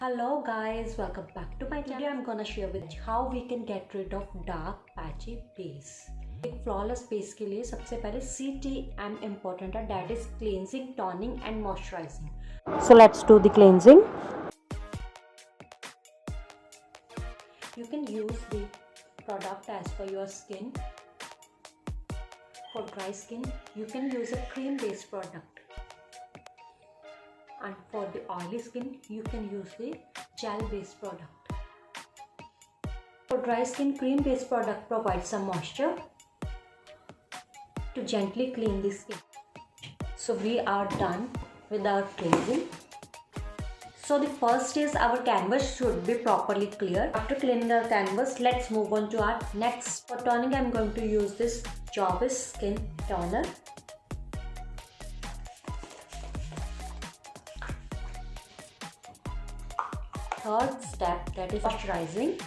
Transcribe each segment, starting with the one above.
Hello guys, welcome back to my channel. Today I'm gonna share with you how we can get rid of dark patchy base. एक flawless base के लिए सबसे पहले CTM important है, that is cleansing, toning and moisturizing. So let's do the cleansing. You can use the product as per your skin. For dry skin, you can use a cream based product. And for the oily skin, you can use the gel based product. For dry skin, cream based product provides some moisture to gently clean the skin. So we are done with our cleansing. So the first is our canvas should be properly clear. After cleaning our canvas, let's move on to our next. For toning, I am going to use this Job's Skin Toner. Third step, that is moisturizing.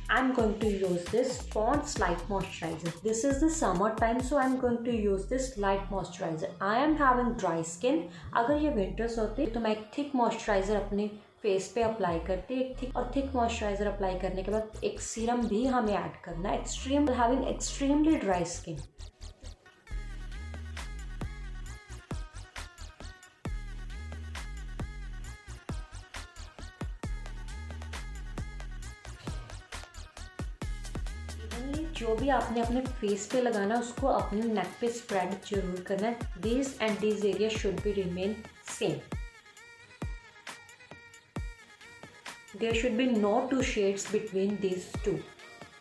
I'm going to use this Pond's Light Moisturizer. This is the summer time, so I'm going to use this light moisturizer. I am having dry skin. अगर ये winters होते तो मैं एक thick moisturizer अपने face पे apply करती, एक thick moisturizer अप्लाई करने के बाद एक सीरम भी हमें ऐड करना है. Having extremely dry skin. जो भी आपने अपने फेस पे लगाना है उसको अपने नेक पे स्प्रेड जरूर करना है. These areas should be remain same. There should be no two shades between these two.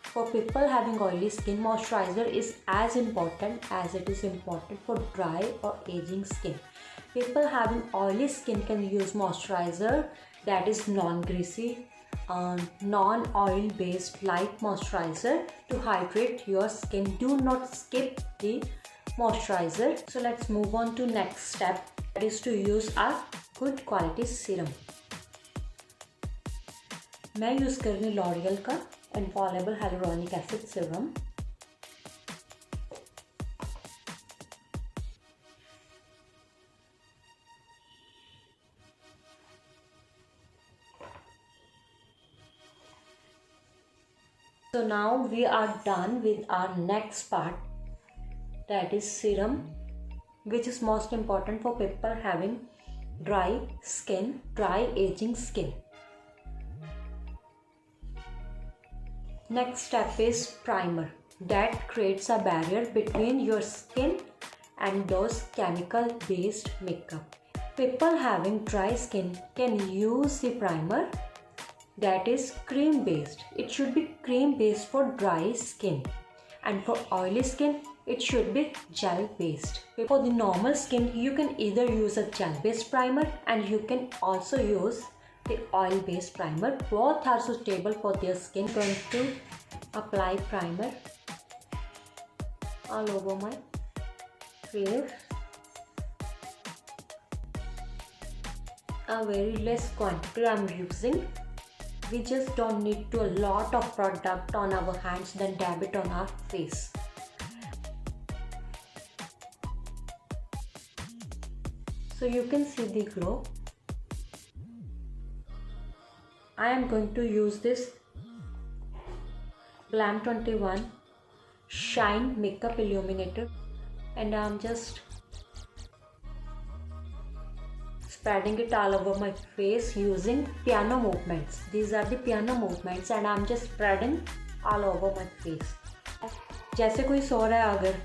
For people having oily skin, moisturizer is as important as it is important for dry or aging skin. People having oily skin can use moisturizer that is non-greasy, non-oil based light moisturizer to hydrate your skin. Do not skip the moisturizer. So let's move on to next step, that is to use a good quality serum. मैं use कर रही हूँ L'Oréal का infallible hyaluronic acid serum. So now we are done with our next part, that is serum, which is most important for people having dry skin, dry aging skin. Next step is primer, that creates a barrier between your skin and those chemical based makeup. People having dry skin can use the primer that is cream based. It should be cream based for dry skin, and for oily skin it should be gel based. For the normal skin, you can either use a gel based primer and you can also use the oil based primer. Both are suitable for their skin. I'm going to apply primer all over my face. A very less quantity I'm using. We just don't need to a lot of product on our hands, then dab it on our face. So you can see the glow. I am going to use this Glam 21 Shine Makeup Illuminator, and I am just spreading it all over my face using piano movements. These are the piano movements and I'm just spreading all over my face. जैसे कोई सो रहा है, अगर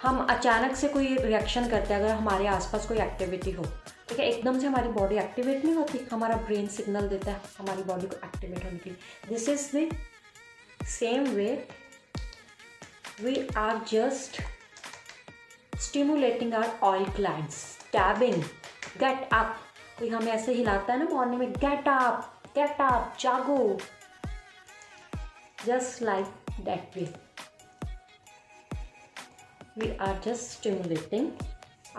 हम अचानक से कोई reaction करते हैं, अगर हमारे आसपास कोई एक्टिविटी हो, ठीक है, एकदम से हमारी बॉडी एक्टिवेट नहीं होती, हमारा ब्रेन सिग्नल देता है हमारी बॉडी को एक्टिवेट होने के लिए. This is the same way we are just stimulating our oil glands. Tapping, get up. कोई हमें ऐसे हिलाता है ना मॉर्निंग में, गेट अप, जागो. Just like that way we are just stimulating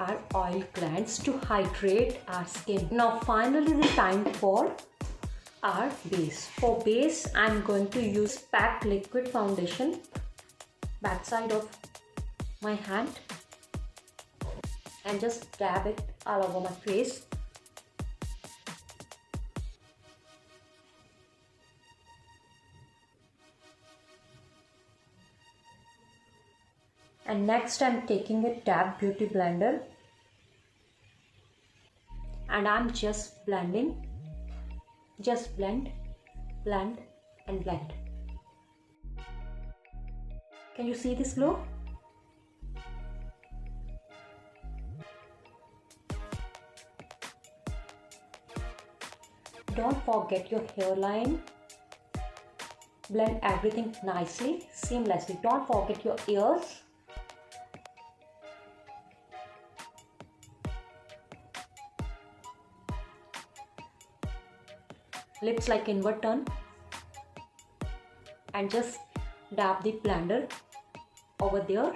our oil glands to hydrate our skin. Now finally the time for our base. For base, I'm going to use packed liquid foundation, backside of my hand, and just dab it all over my face. And next I'm taking a Tab Beauty blender and I'm just blending. Just blend, blend and blend. Can you see this glow? Don't forget your hairline. Blend everything nicely, seamlessly. Don't forget your ears. Lips like invert turn. And just dab the blender over there.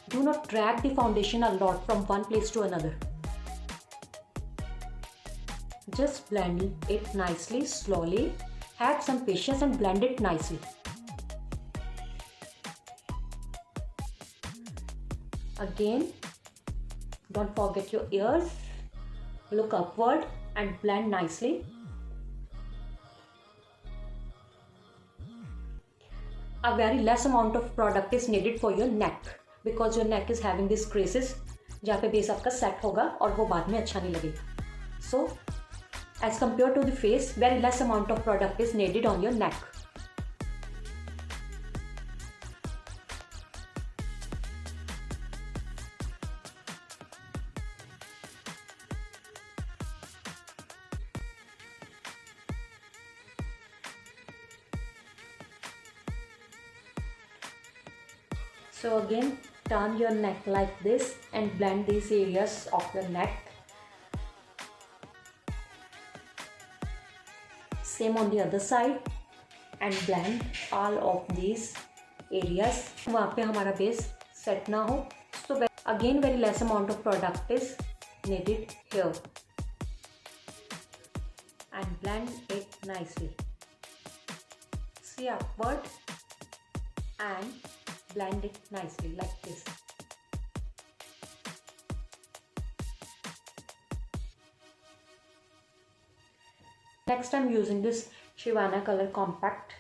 Do not drag the foundation a lot from one place to another. Just blend it nicely, slowly. Have some patience and blend it nicely. Again, don't forget your ears. Look upward and blend nicely. A very less amount of product is needed for your neck because your neck is having these creases जहाँ पे base आपका set होगा और वो बाद में अच्छा नहीं लगेगा. So, as compared to the face, very less amount of product is needed on your neck. So again, turn your neck like this and blend these areas of your neck. Same on the other side and blend all of these areas. वहाँ पे हमारा base set ना हो. So again, very less amount of product is needed here. And blend it nicely. See upward and blend it nicely like this. Next I'm using this Shivana color compact.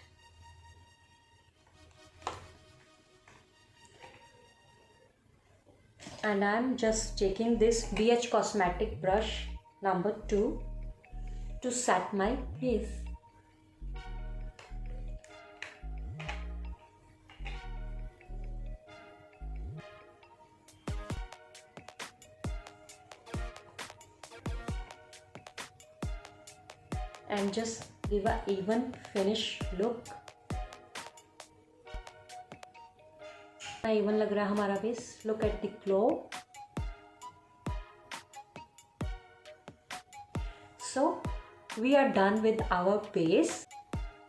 And I'm just taking this BH Cosmetic brush number 2 to set my face. And just give a even finish look. Even लग रहा है हमारा base. Look at the glow. So we are done with our base.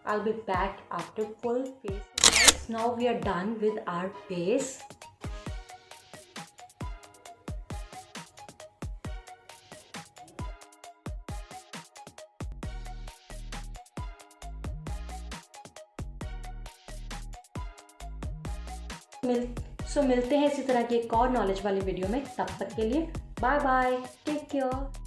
I'll be back after full face. Guys, now we are done with our base. मिलते हैं इसी तरह की एक और नॉलेज वाली वीडियो में. तब तक के लिए बाय बाय, टेक केयर.